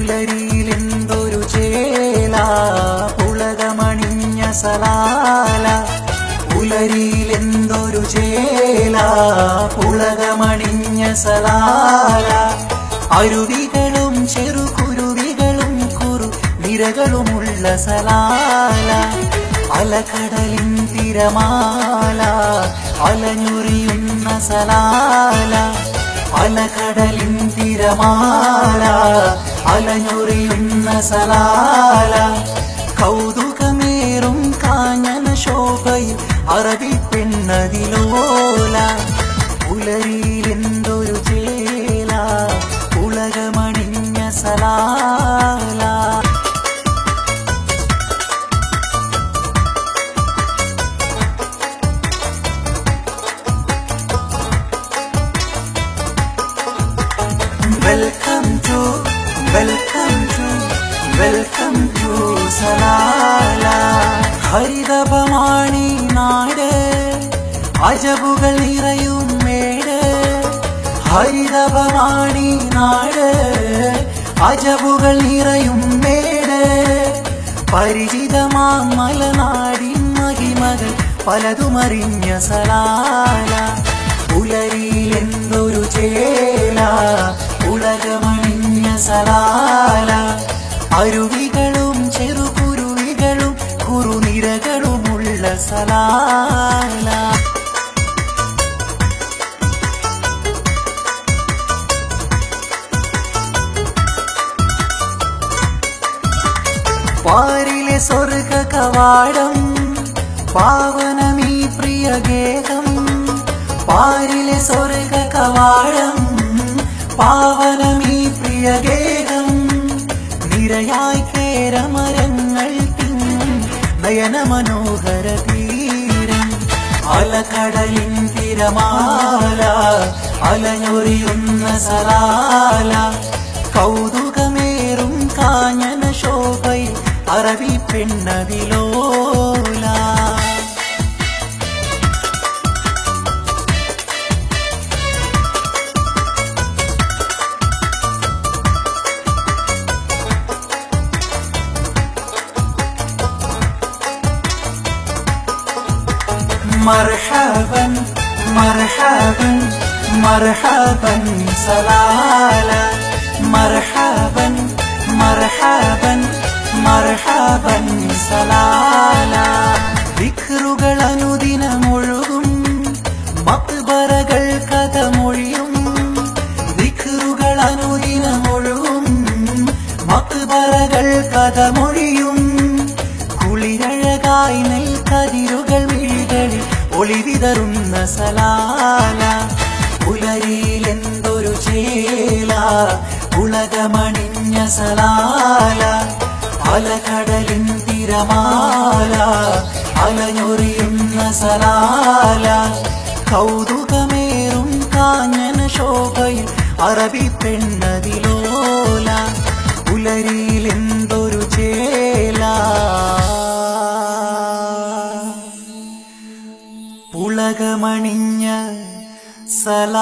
പുലരിയിലെന്തൊരു ചേല പുളകമണിഞ്ഞ സലാല പുലരിയിലെന്തൊരു ചേല പുളകമണിഞ്ഞ സലാല അരുവികളും ചെറുകുരുവികളും കുറു നിരകളുമുള്ള സലാല അലകടലിൻ തിരമാല അലഞ്ഞുറിയുന്ന സലാല അലകടലിൻ തിരമാല അലഞ്ഞുറിയുന്ന സലാല കൗതുകമേറും കാഞ്ഞന ശോഭയിൽ അറബി പെണ്ണതിലോല പുലരിയിലെന്തൊരു ചേല പുളകമണിഞ്ഞ സലാല വെൽക്കം ടു സലാല ഹരിതപമാണി നാട് അജബുകൾ നിറയും മേട് ഹരിതപമാണി നാട് അജബുകൾ നിറയും മേട് പരിചിതമാം മലനാടിൻ മഹിമകൾ പലതുമറിഞ്ഞ സലാല പുലരിയിലെന്തൊരു ചേല ഉലകമണിഞ്ഞ സലാല അരുവികളും ചെറുകുരുവികളും കുറുനിരകളുമുള്ള സലാല പാരിലെ സ്വർഗ കവാടം പാവനമീ പ്രിയഗേഹം പാരിലെ സ്വർഗ കവാടം പാവനമീ പ്രിയഗേഹം നിരയായി കേരമരങ്ങൾ തിങ്ങും നയനമനോഹര തീരം അലകടലിൻ തിരമാല അലഞ്ഞൊറിയുന്ന സലാല കൗതുകമേറും കാഞ്ഞന ശോഭയിൽ അറബി പെണ്ണതിലോല മർഹബൻ മർഹബൻ മർഹബൻ സലാല മർഹബൻ മർഹബൻ മർഹബൻ സലാല ദിക്റുകൾ അനുദിനമൊഴുകും മക്ബറകൾ കഥമൊഴിയും ദിക്റുകൾ അനുദിനമൊഴുകും മക്ബറകൾ കഥമൊഴിയും കുളിരഴകായി നെൽക്കതിരുകൾ വീടുകളിൽ ഒളിവിതറുന്ന സലാല പുലരിയിലെന്തൊരു ചേല ഉലകമണിഞ്ഞ സലാല അലകടലിൻ തിരമാല അലഞ്ഞൊറിയുന്ന സലാല കൗതുകമേറും കാഞ്ഞന ശോഭയിൽ അറബി പെണ്ണതിലോല പുലരിയിലെന്തൊരു ചേല പുളകമണിഞ്ഞ സലാല